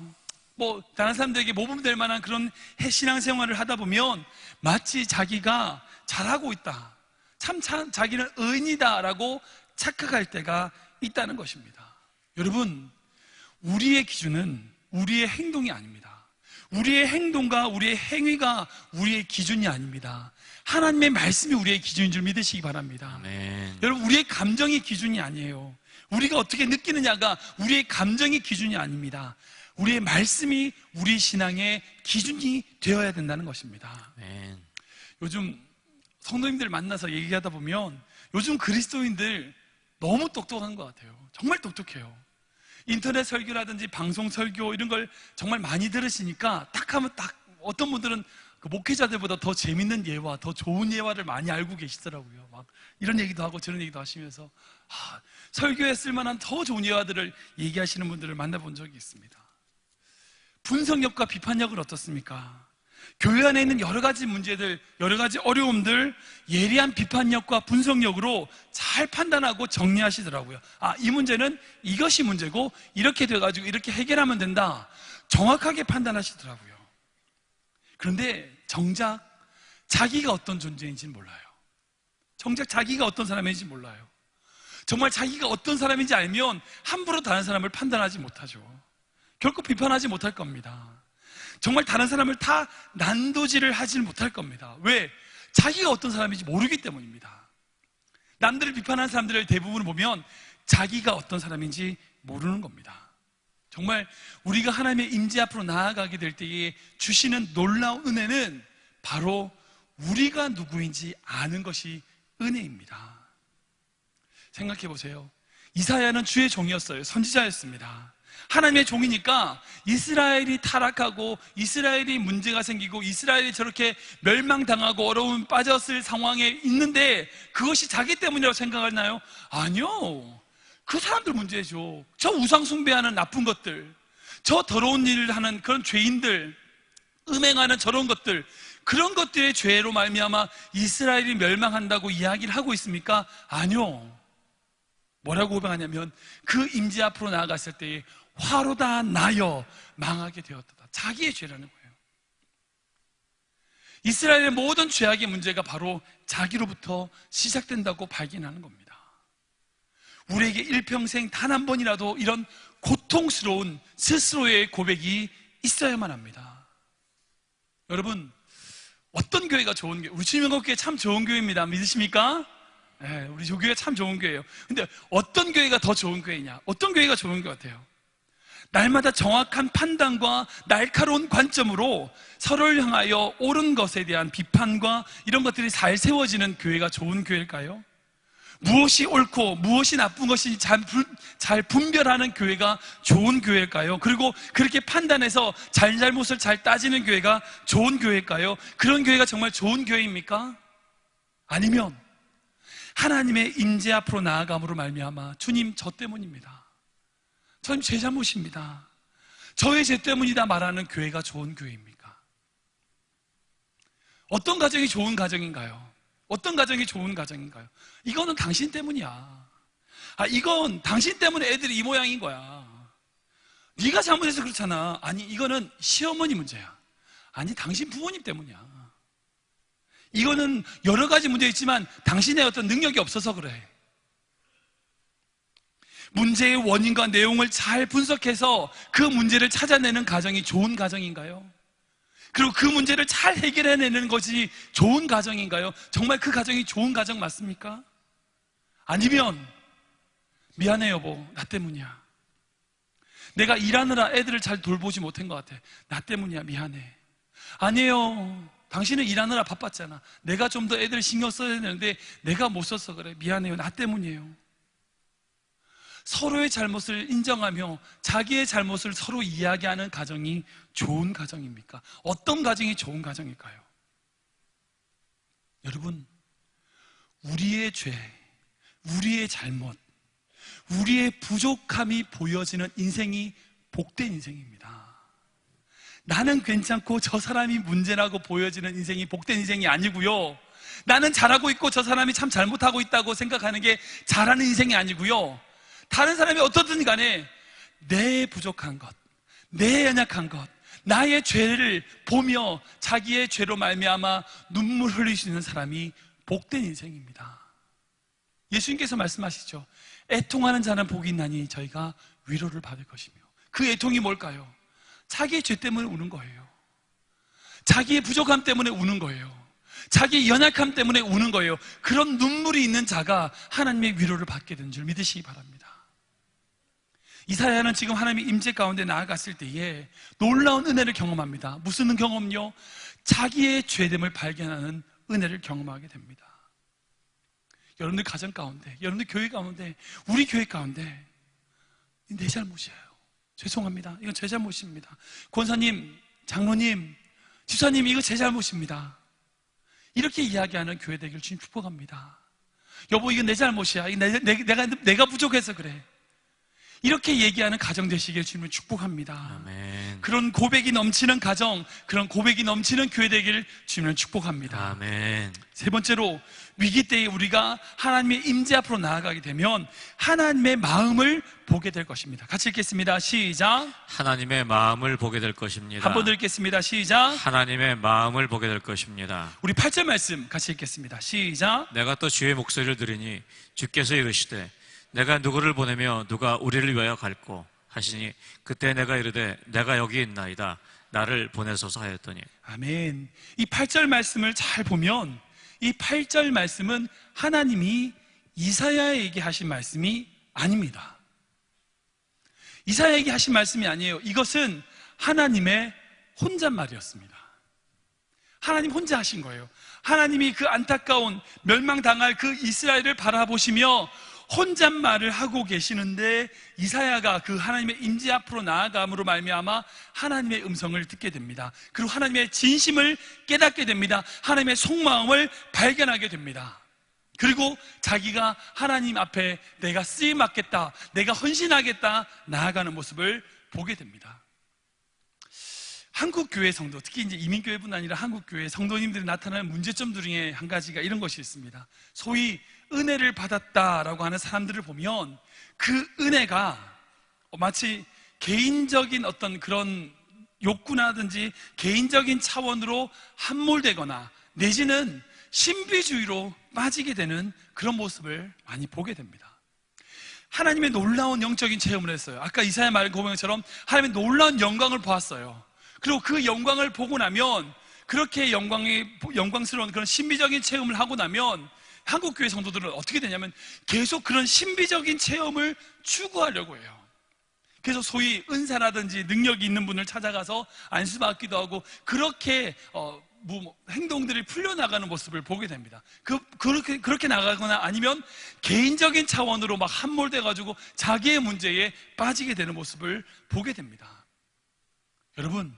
다른 사람들에게 모범될 만한 그런 신앙생활을 하다 보면 마치 자기가 잘하고 있다, 참 자기는 의인이다라고 착각할 때가 있다는 것입니다. 여러분, 우리의 기준은 우리의 행동이 아닙니다. 우리의 행동과 우리의 행위가 우리의 기준이 아닙니다. 하나님의 말씀이 우리의 기준인 줄 믿으시기 바랍니다. 아멘. 여러분, 우리의 감정이 기준이 아니에요. 우리가 어떻게 느끼느냐가 우리의 감정이 기준이 아닙니다. 우리의 말씀이 우리 신앙의 기준이 되어야 된다는 것입니다. 아멘. 요즘 성도님들 만나서 얘기하다 보면 요즘 그리스도인들 너무 똑똑한 것 같아요. 정말 똑똑해요. 인터넷 설교라든지 방송 설교 이런 걸 정말 많이 들으시니까 딱 하면 어떤 분들은 그 목회자들보다 더 재밌는 예화, 더 좋은 예화를 많이 알고 계시더라고요. 막 이런 얘기도 하고 저런 얘기도 하시면서 설교에 쓸만한 더 좋은 예화들을 얘기하시는 분들을 만나본 적이 있습니다. 분석력과 비판력은 어떻습니까? 교회 안에 있는 여러 가지 문제들, 여러 가지 어려움들 예리한 비판력과 분석력으로 잘 판단하고 정리하시더라고요. 이 문제는 이것이 문제고 이렇게 돼가지고 이렇게 해결하면 된다, 정확하게 판단하시더라고요. 그런데 정작 자기가 어떤 존재인지는 몰라요. 정작 자기가 어떤 사람인지 몰라요. 정말 자기가 어떤 사람인지 알면 함부로 다른 사람을 판단하지 못하죠. 결코 비판하지 못할 겁니다. 정말 다른 사람을 다 난도질을 하지는 못할 겁니다. 왜? 자기가 어떤 사람인지 모르기 때문입니다. 남들을 비판하는 사람들을 대부분 보면 자기가 어떤 사람인지 모르는 겁니다. 정말 우리가 하나님의 임재 앞으로 나아가게 될 때에 주시는 놀라운 은혜는 바로 우리가 누구인지 아는 것이 은혜입니다. 생각해 보세요. 이사야는 주의 종이었어요. 선지자였습니다. 하나님의 종이니까 이스라엘이 타락하고 이스라엘이 문제가 생기고 이스라엘이 저렇게 멸망당하고 어려움 빠졌을 상황에 있는데 그것이 자기 때문이라고 생각하나요? 아니요. 그 사람들 문제죠. 저 우상 숭배하는 나쁜 것들, 저 더러운 일을 하는 그런 죄인들, 음행하는 저런 것들, 그런 것들의 죄로 말미암아 이스라엘이 멸망한다고 이야기를 하고 있습니까? 아니요. 뭐라고 고백하냐면 그 임재 앞으로 나아갔을 때에 화로다 나여 망하게 되었다. 자기의 죄라는 거예요. 이스라엘의 모든 죄악의 문제가 바로 자기로부터 시작된다고 발견하는 겁니다. 우리에게 일평생 단 한 번이라도 이런 고통스러운 스스로의 고백이 있어야만 합니다. 여러분, 어떤 교회가 좋은 교회? 우리 주님의교회 참 좋은 교회입니다. 믿으십니까? 네, 우리 교회가 참 좋은 교회예요. 근데 어떤 교회가 더 좋은 교회냐? 어떤 교회가 좋은 것 같아요? 날마다 정확한 판단과 날카로운 관점으로 서로를 향하여 옳은 것에 대한 비판과 이런 것들이 잘 세워지는 교회가 좋은 교회일까요? 무엇이 옳고 무엇이 나쁜 것인지 잘 분별하는 교회가 좋은 교회일까요? 그리고 그렇게 판단해서 잘잘못을 잘 따지는 교회가 좋은 교회일까요? 그런 교회가 정말 좋은 교회입니까? 아니면 하나님의 임재 앞으로 나아감으로 말미암아 주님 저 때문입니다, 저님 제 잘못입니다, 저의 죄 때문이다 말하는 교회가 좋은 교회입니까? 어떤 가정이 좋은 가정인가요? 어떤 가정이 좋은 가정인가요? 이거는 당신 때문이야. 이건 당신 때문에 애들이 이 모양인 거야. 네가 잘못해서 그렇잖아. 아니, 이거는 시어머니 문제야. 아니, 당신 부모님 때문이야. 이거는 여러 가지 문제 있지만 당신의 어떤 능력이 없어서 그래. 문제의 원인과 내용을 잘 분석해서 그 문제를 찾아내는 가정이 좋은 가정인가요? 그리고 그 문제를 잘 해결해내는 것이 좋은 가정인가요? 정말 그 가정이 좋은 가정 맞습니까? 아니면 미안해 여보, 나 때문이야. 내가 일하느라 애들을 잘 돌보지 못한 것 같아. 나 때문이야, 미안해. 아니에요, 당신은 일하느라 바빴잖아. 내가 좀 더 애들 신경 써야 되는데 내가 못 써서 그래. 미안해요, 나 때문이에요. 서로의 잘못을 인정하며 자기의 잘못을 서로 이야기하는 가정이 좋은 가정입니까? 어떤 가정이 좋은 가정일까요? 여러분, 우리의 죄, 우리의 잘못, 우리의 부족함이 보여지는 인생이 복된 인생입니다. 나는 괜찮고 저 사람이 문제라고 보여지는 인생이 복된 인생이 아니고요, 나는 잘하고 있고 저 사람이 참 잘못하고 있다고 생각하는 게 잘하는 인생이 아니고요, 다른 사람이 어떻든 간에 내 부족한 것, 내 연약한 것, 나의 죄를 보며 자기의 죄로 말미암아 눈물 흘릴 수 있는 사람이 복된 인생입니다. 예수님께서 말씀하시죠. 애통하는 자는 복이 있나니 저희가 위로를 받을 것이며. 그 애통이 뭘까요? 자기의 죄 때문에 우는 거예요. 자기의 부족함 때문에 우는 거예요. 자기의 연약함 때문에 우는 거예요. 그런 눈물이 있는 자가 하나님의 위로를 받게 되는 줄 믿으시기 바랍니다. 이사야는 지금 하나님의 임재 가운데 나아갔을 때에 놀라운 은혜를 경험합니다. 무슨 경험요? 자기의 죄됨을 발견하는 은혜를 경험하게 됩니다. 여러분들 가정 가운데, 여러분들 교회 가운데, 우리 교회 가운데 내 잘못이에요, 죄송합니다, 이건 제 잘못입니다, 권사님, 장로님, 집사님, 이거 제 잘못입니다, 이렇게 이야기하는 교회 되기를 주님 축복합니다. 여보, 이건 내 잘못이야, 내가 부족해서 그래, 이렇게 얘기하는 가정 되시길 주님을 축복합니다. 아멘. 그런 고백이 넘치는 가정, 그런 고백이 넘치는 교회 되기를 주님을 축복합니다. 아멘. 세 번째로, 위기 때에 우리가 하나님의 임재 앞으로 나아가게 되면 하나님의 마음을 보게 될 것입니다. 같이 읽겠습니다. 시작. 하나님의 마음을 보게 될 것입니다. 한 번 더 읽겠습니다. 시작. 하나님의 마음을 보게 될 것입니다. 우리 8절 말씀 같이 읽겠습니다. 시작. 내가 또 주의 목소리를 들으니 주께서 이르시되 내가 누구를 보내며 누가 우리를 위하여 갈꼬 하시니 그때 내가 이르되 내가 여기 있나이다, 나를 보내소서 하였더니. 아멘. 이 8절 말씀을 잘 보면 이 8절 말씀은 하나님이 이사야에게 하신 말씀이 아닙니다. 이사야에게 하신 말씀이 아니에요. 이것은 하나님의 혼잣말이었습니다. 하나님 혼자 하신 거예요. 하나님이 그 안타까운 멸망당할 그 이스라엘을 바라보시며 혼잣말을 하고 계시는데 이사야가 그 하나님의 임재 앞으로 나아감으로 말미암아 하나님의 음성을 듣게 됩니다. 그리고 하나님의 진심을 깨닫게 됩니다. 하나님의 속마음을 발견하게 됩니다. 그리고 자기가 하나님 앞에 내가 쓰임 맡겠다, 내가 헌신하겠다 나아가는 모습을 보게 됩니다. 한국 교회 성도, 특히 이제 이민교회뿐 아니라 한국 교회 성도님들이 나타나는 문제점 중에 한 가지가 이런 것이 있습니다. 소위 은혜를 받았다라고 하는 사람들을 보면 그 은혜가 마치 개인적인 어떤 그런 욕구나든지 개인적인 차원으로 함몰되거나 내지는 신비주의로 빠지게 되는 그런 모습을 많이 보게 됩니다. 하나님의 놀라운 영적인 체험을 했어요. 아까 이사야 말 고백처럼 하나님의 놀라운 영광을 보았어요. 그리고 그 영광을 보고 나면, 그렇게 영광스러운 그런 신비적인 체험을 하고 나면 한국교회 성도들은 어떻게 되냐면 계속 그런 신비적인 체험을 추구하려고 해요. 그래서 소위 은사라든지 능력이 있는 분을 찾아가서 안수받기도 하고, 그렇게 행동들이 풀려나가는 모습을 보게 됩니다. 그렇게 나가거나 아니면 개인적인 차원으로 막 함몰돼가지고 자기의 문제에 빠지게 되는 모습을 보게 됩니다. 여러분,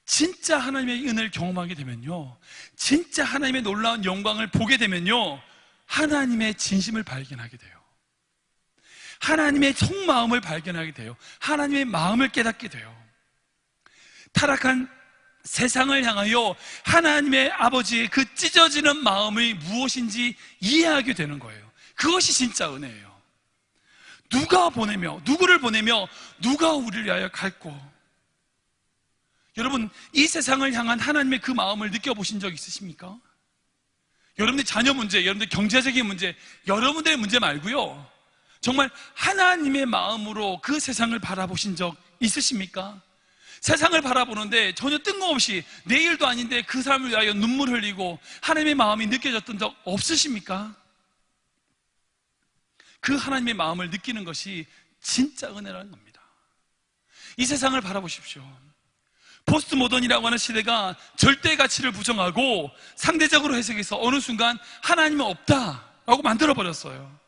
진짜 하나님의 은혜를 경험하게 되면요, 진짜 하나님의 놀라운 영광을 보게 되면요, 하나님의 진심을 발견하게 돼요. 하나님의 속마음을 발견하게 돼요. 하나님의 마음을 깨닫게 돼요. 타락한 세상을 향하여 하나님의 아버지의 그 찢어지는 마음이 무엇인지 이해하게 되는 거예요. 그것이 진짜 은혜예요. 누구를 보내며 누가 우리를 위하여 갈고. 여러분, 이 세상을 향한 하나님의 그 마음을 느껴보신 적 있으십니까? 여러분의 자녀 문제, 여러분의 경제적인 문제, 여러분들의 문제 말고요, 정말 하나님의 마음으로 그 세상을 바라보신 적 있으십니까? 세상을 바라보는데 전혀 뜬금없이 내 일도 아닌데 그 사람을 위하여 눈물 흘리고 하나님의 마음이 느껴졌던 적 없으십니까? 그 하나님의 마음을 느끼는 것이 진짜 은혜라는 겁니다. 이 세상을 바라보십시오. 포스트 모던이라고 하는 시대가 절대 가치를 부정하고 상대적으로 해석해서 어느 순간 하나님은 없다라고 만들어버렸어요.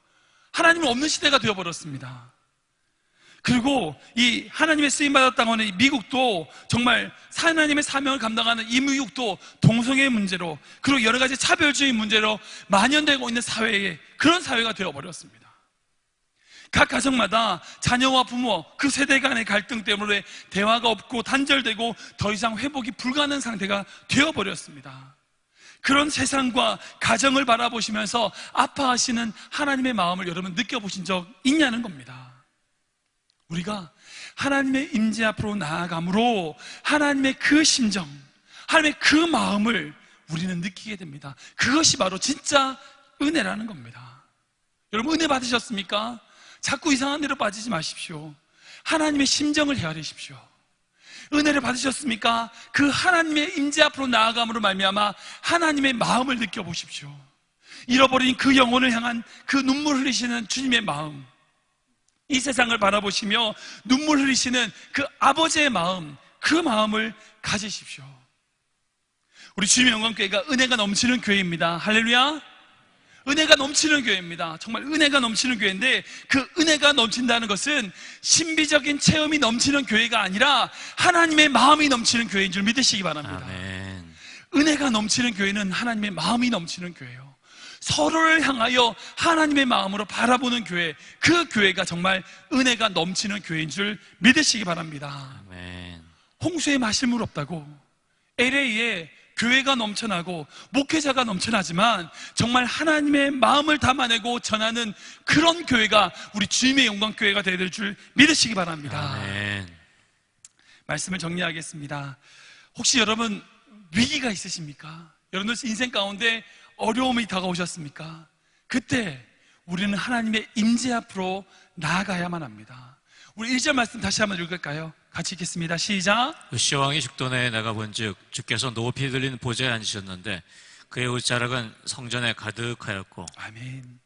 하나님은 없는 시대가 되어버렸습니다. 그리고 이 하나님의 쓰임받았다고 하는 미국도 정말 하나님의 사명을 감당하는 이 미국도 동성애 문제로, 그리고 여러 가지 차별주의 문제로 만연되고 있는 사회에, 그런 사회가 되어버렸습니다. 각 가정마다 자녀와 부모, 그 세대 간의 갈등 때문에 대화가 없고 단절되고 더 이상 회복이 불가능한 상태가 되어버렸습니다. 그런 세상과 가정을 바라보시면서 아파하시는 하나님의 마음을 여러분 느껴보신 적 있냐는 겁니다. 우리가 하나님의 임재 앞으로 나아감으로 하나님의 그 심정, 하나님의 그 마음을 우리는 느끼게 됩니다. 그것이 바로 진짜 은혜라는 겁니다. 여러분, 은혜 받으셨습니까? 자꾸 이상한 데로 빠지지 마십시오. 하나님의 심정을 헤아리십시오. 은혜를 받으셨습니까? 그 하나님의 임재 앞으로 나아감으로 말미암아 하나님의 마음을 느껴보십시오. 잃어버린 그 영혼을 향한 그 눈물 흘리시는 주님의 마음, 이 세상을 바라보시며 눈물 흘리시는 그 아버지의 마음, 그 마음을 가지십시오. 우리 주님의 영광교회가 은혜가 넘치는 교회입니다. 할렐루야. 은혜가 넘치는 교회입니다. 정말 은혜가 넘치는 교회인데, 그 은혜가 넘친다는 것은 신비적인 체험이 넘치는 교회가 아니라 하나님의 마음이 넘치는 교회인 줄 믿으시기 바랍니다. 아멘. 은혜가 넘치는 교회는 하나님의 마음이 넘치는 교회예요. 서로를 향하여 하나님의 마음으로 바라보는 교회, 그 교회가 정말 은혜가 넘치는 교회인 줄 믿으시기 바랍니다. 아멘. 홍수에 마실 물 없다고, LA에 교회가 넘쳐나고 목회자가 넘쳐나지만 정말 하나님의 마음을 담아내고 전하는 그런 교회가 우리 주님의 영광교회가 되어야 될 줄 믿으시기 바랍니다. 아멘. 말씀을 정리하겠습니다. 혹시 여러분 위기가 있으십니까? 여러분 인생 가운데 어려움이 다가오셨습니까? 그때 우리는 하나님의 임재 앞으로 나아가야만 합니다. 우리 1절 말씀 다시 한번 읽을까요? 같이 읽겠습니다. 시작. 으시야 왕이 죽도에 내가 본즉 주께서 높이 들린 보좌에 앉으셨는데 그의 옷자락은 성전에 가득하였고. 아멘.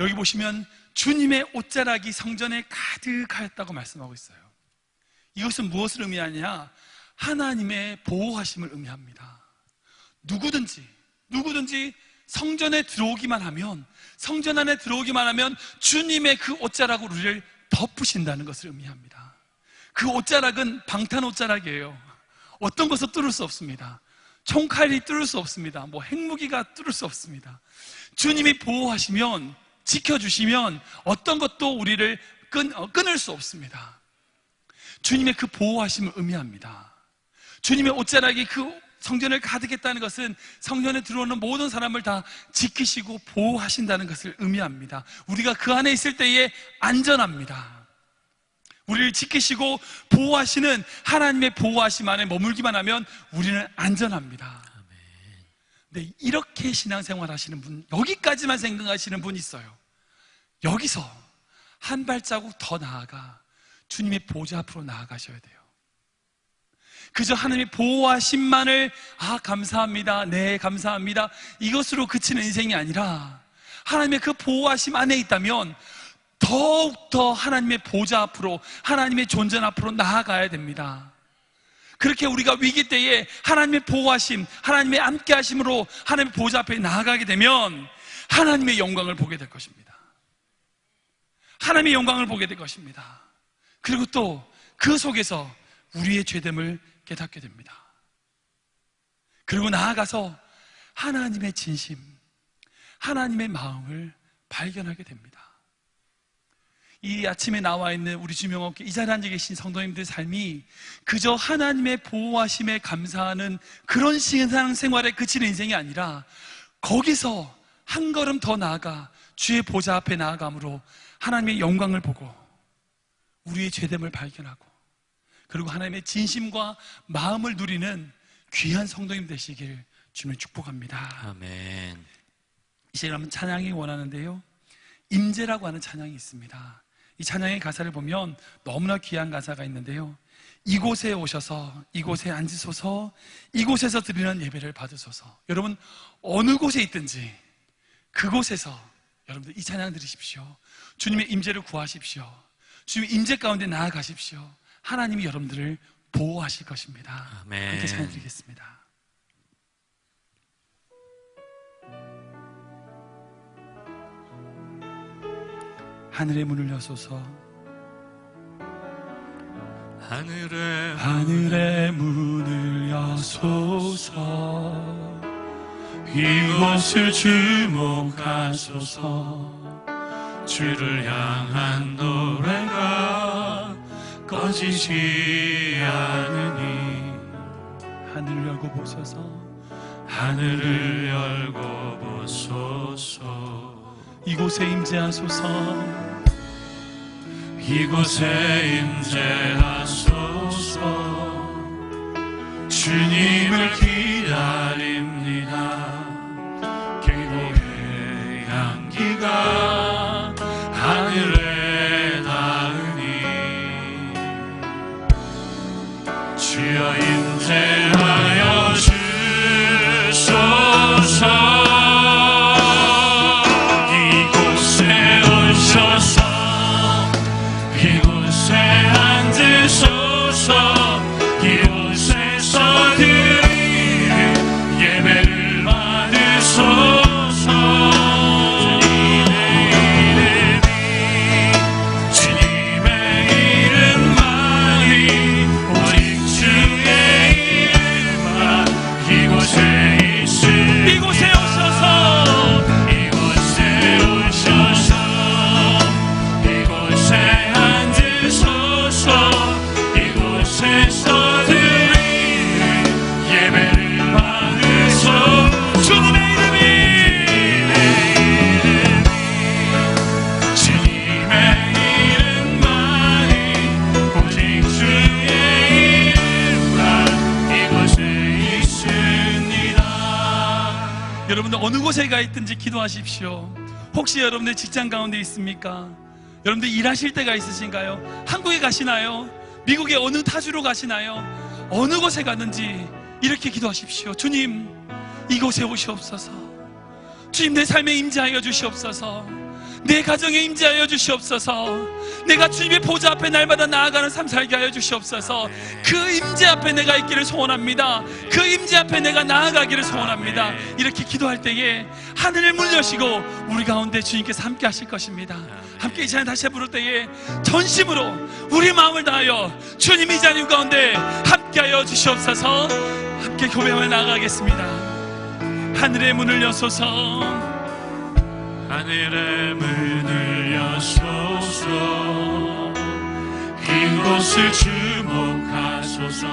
여기 보시면 주님의 옷자락이 성전에 가득하였다고 말씀하고 있어요. 이것은 무엇을 의미하냐? 하나님의 보호하심을 의미합니다. 누구든지 성전에 들어오기만 하면, 성전 안에 들어오기만 하면 주님의 그 옷자락으로 우리를 덮으신다는 것을 의미합니다. 그 옷자락은 방탄 옷자락이에요. 어떤 것도 뚫을 수 없습니다. 총칼이 뚫을 수 없습니다. 핵무기가 뚫을 수 없습니다. 주님이 보호하시면, 지켜주시면 어떤 것도 우리를 끊을 수 없습니다. 주님의 그 보호하심을 의미합니다. 주님의 옷자락이 그 성전을 가득했다는 것은 성전에 들어오는 모든 사람을 다 지키시고 보호하신다는 것을 의미합니다. 우리가 그 안에 있을 때에 안전합니다. 우리를 지키시고 보호하시는 하나님의 보호하심 안에 머물기만 하면 우리는 안전합니다. 네, 이렇게 신앙생활 하시는 분, 여기까지만 생각하시는 분이 있어요. 여기서 한 발자국 더 나아가 주님의 보좌 앞으로 나아가셔야 돼요. 그저 하나님의 보호하심만을 감사합니다, 네 감사합니다, 이것으로 그치는 인생이 아니라 하나님의 그 보호하심 안에 있다면 더욱더 하나님의 보좌 앞으로, 하나님의 존재 앞으로 나아가야 됩니다. 그렇게 우리가 위기 때에 하나님의 보호하심, 하나님의 함께하심으로 하나님의 보좌 앞에 나아가게 되면 하나님의 영광을 보게 될 것입니다. 하나님의 영광을 보게 될 것입니다. 그리고 또 그 속에서 우리의 죄됨을 깨닫게 됩니다. 그리고 나아가서 하나님의 진심, 하나님의 마음을 발견하게 됩니다. 이 아침에 나와 있는 우리 주명업계 이 자리에 앉아 계신 성도님들의 삶이 그저 하나님의 보호하심에 감사하는 그런 신앙생활에 그치는 인생이 아니라 거기서 한 걸음 더 나아가 주의 보좌 앞에 나아감으로 하나님의 영광을 보고 우리의 죄됨을 발견하고 그리고 하나님의 진심과 마음을 누리는 귀한 성도님 되시길 주님 축복합니다. 아멘. 이제 여러분 찬양이 원하는데요, 임재라고 하는 찬양이 있습니다. 이 찬양의 가사를 보면 너무나 귀한 가사가 있는데요, 이곳에 오셔서 이곳에 앉으소서, 이곳에서 드리는 예배를 받으소서. 여러분 어느 곳에 있든지 그곳에서 여러분들 이 찬양 들으십시오. 주님의 임재를 구하십시오. 주님의 임재 가운데 나아가십시오. 하나님이 여러분들을 보호하실 것입니다. 아멘. 함께 찬양 드리겠습니다. 하늘의 문을 여소서, 하늘의 문을 여소서, 이곳을 주목하소서. 주를 향한 노래가 꺼지지 않으니 하늘을 열고 보소서, 하늘을 열고 보소서. 이곳에 임재하소서, 이곳에 임재하소서. 주님을 기다립니다. 기도의 향기가 하늘에 닿으니 주여 임재하여 주소서. 이곳에서 드릴 예배를 받으소서. 주님의 이름만이 오직 주의 이름만 이곳에 있으니 이곳에 오셔서 이곳에 오셔서 이곳에 앉으소서. 이곳에서 드릴 예배를 받으소. 주님의 이름이 주님의 이름만이 오직 주의 이름만 이곳에 있습니다. 여러분들 어느 곳에 가 있든지 기도하십시오. 혹시 여러분들 직장 가운데 있습니까? 여러분들 일하실 때가 있으신가요? 한국에 가시나요? 미국의 어느 타주로 가시나요? 어느 곳에 가든지 이렇게 기도하십시오. 주님, 이곳에 오시옵소서. 주님, 내 삶에 임재하여 주시옵소서. 내 가정에 임재하여 주시옵소서. 내가 주님의 보좌 앞에 날마다 나아가는 삶 살게 하여 주시옵소서. 그 임재 앞에 내가 있기를 소원합니다. 그 임재 앞에 내가 나아가기를 소원합니다. 이렇게 기도할 때에 하늘을 문 여시고 우리 가운데 주님께서 함께 하실 것입니다. 함께 이 찬양 다시 부를 때에 전심으로 우리 마음을 다하여 주님 이 자리 가운데 함께 하여 주시옵소서. 함께 교배하며 나아가겠습니다. 하늘의 문을 여소서, 하늘의 문을 여소서. 이곳을 주목하소서.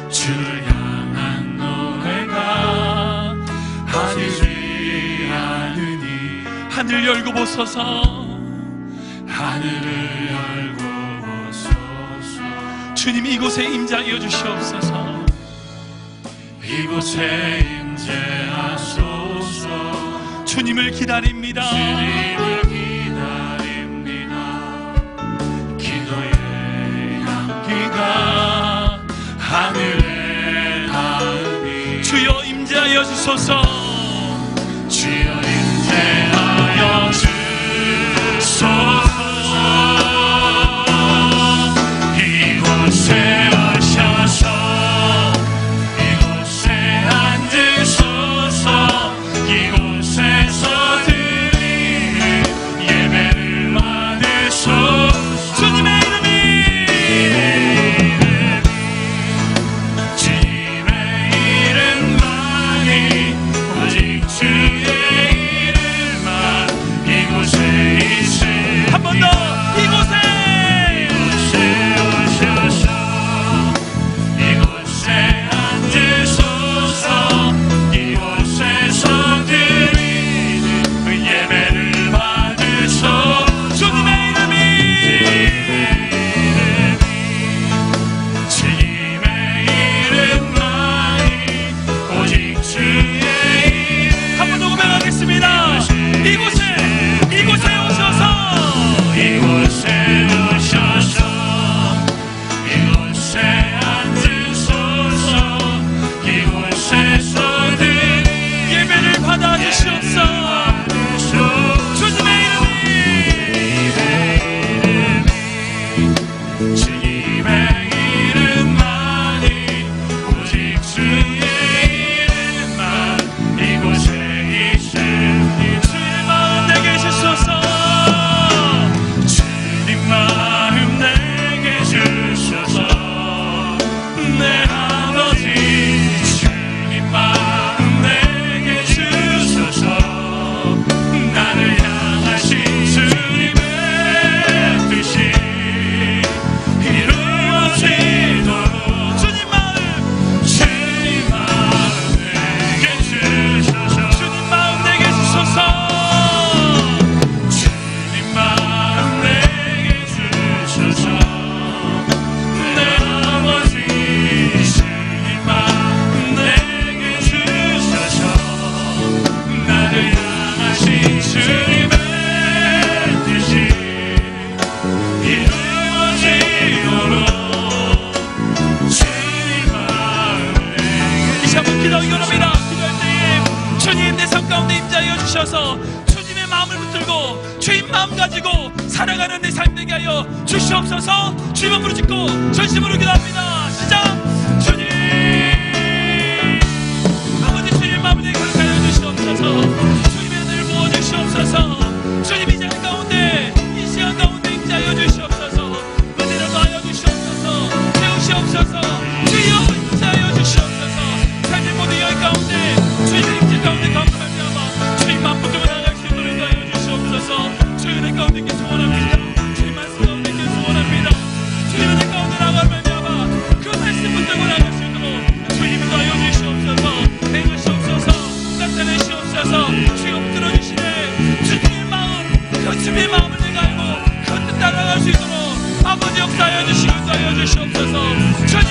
주를 향한 노래가 하늘이 하느니 하늘 열고 보소서, 하늘을 열고 주님 이곳에 임재하여 주시옵소서. 이곳에 임재하소서. 주님을 기다립니다. 주님을 기다립니다. 기도의 향기가 하늘에 닿으니 주여 임재하여 주소서. 주여 임재하여 주소서. 이곳에 오셔서 이곳에 앉으소서. 이곳에서 드리는 예배를 받으소서. 주님의 이름이 주님의 이름만이 오직 주의 이름만 이곳에 있으니 한 번 더 이곳에 오셔서 이곳에 앉으소서. 이곳에서 드리는 예배를 받으소서. 주님의 이름이 주님의 이름만이 오직 주의 이름. 한 번 더 고백하겠습니다. 이곳에 오셔서 이곳에 오셔서 이곳에 앉으소서. 이곳에서 드리는 예배를 받아 주시옵소서. 주님의 주님의 이름만이 오직 주의 이름만 이곳에 있습니다. 주의 마음 내게 주소서. 주님 마음 내게 주셔서 내 아버지. 주님 마음 내게 주셔서 나를 향하신 주님의 뜻이 이루어지도록 주님 마음 내게 주셔서 주님 마음 내게 주소서. 주님 마음 내게 주셔서 내 아버지. 주님 마음 내게 주셔서 나를 향하신 주님의 뜻이 이루어지도록 주님 마음 내게 다시 한번 기도합니다. 기도할 때에 주님 내 삶 가운데 임재하여 주셔서 주님의 마음을 붙들고 주님 마음 가지고 살아가는 내 삶 되게 하여 주시옵소서. 주님을 부르짖고 전심으로 기도합니다. 시작. 주님 아버지 주님 마음을 내게 가득하여 주시옵소서. 주님의 은혜를 부어 주시옵소서. 주님 이 시간 가운데 임재하여 주시옵소서. 은혜를 더하여 주시옵소서. 채우시옵소서. 주여 임재하여 주시옵소서. 삶의 모든 여인 가운데 주님의 임재 가운데 감사합니다. 주님만 붙들고 나갈 수 있도록 인도하여 주시옵소서. 주의 은혜 가운데 있게 소원합니다. 주의 말씀 가운데 있게 소원합니다. 주의 은혜 가운데 나갈 말미암아 그 말씀 붙들고 나갈 수 있도록 주님 인도하여 주시옵소서. 행하시옵소서. 나타내시옵소서. 주여 붙들어주시네 주님의 마음 그 주님의 마음을 내가 알고 그 뜻 따라갈 수 있도록 아버지 역사하여 주시고 인도하여 주시옵소서. 주님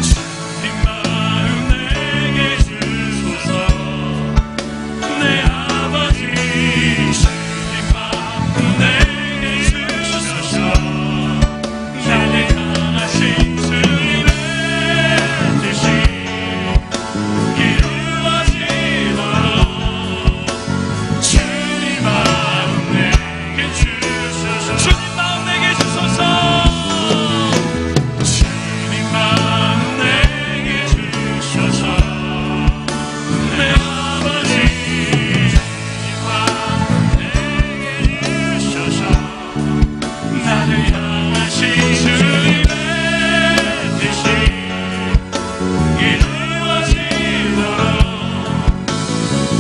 주님 마음 내게 주소서. 내 아버지. 주님 마음 내게 주소서. 나를 향하신 주님의 뜻이 이루어지도록 주님 마음 내게 주소서. 주님 마음 내게 주소서. 주님 마음 내게 주셔서 내 아버지. 주님 마음 내게 주셔서 나를 향하신 주님의 뜻이 이루어지도록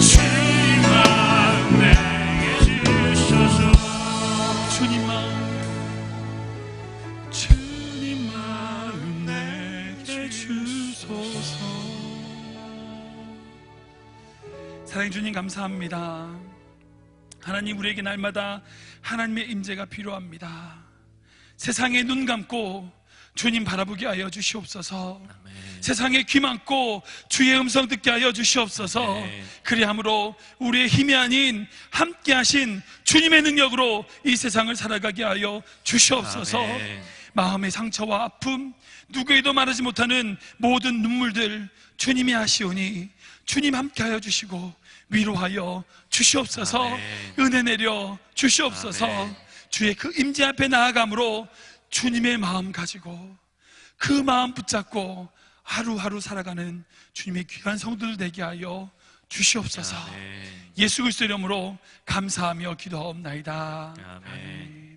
주님 마음 내게 주셔서 주님 마음 내게 주소서. 사랑해 주님 감사합니다. 하나님 우리에게 날마다 하나님의 임재가 필요합니다. 세상에 눈 감고 주님 바라보게 하여 주시옵소서. 아멘. 세상에 귀 막고 주의 음성 듣게 하여 주시옵소서. 아멘. 그리함으로 우리의 힘이 아닌 함께 하신 주님의 능력으로 이 세상을 살아가게 하여 주시옵소서. 아멘. 마음의 상처와 아픔, 누구에도 말하지 못하는 모든 눈물들 주님이 아시오니 주님 함께 하여 주시고 위로하여 주시옵소서. 아멘. 은혜 내려 주시옵소서. 아멘. 주의 그 임재 앞에 나아감으로 주님의 마음 가지고 그 마음 붙잡고 하루하루 살아가는 주님의 귀한 성도들 되게 하여 주시옵소서. 아멘. 예수 그리스도 이름으로 감사하며 기도하옵나이다. 아멘. 아멘.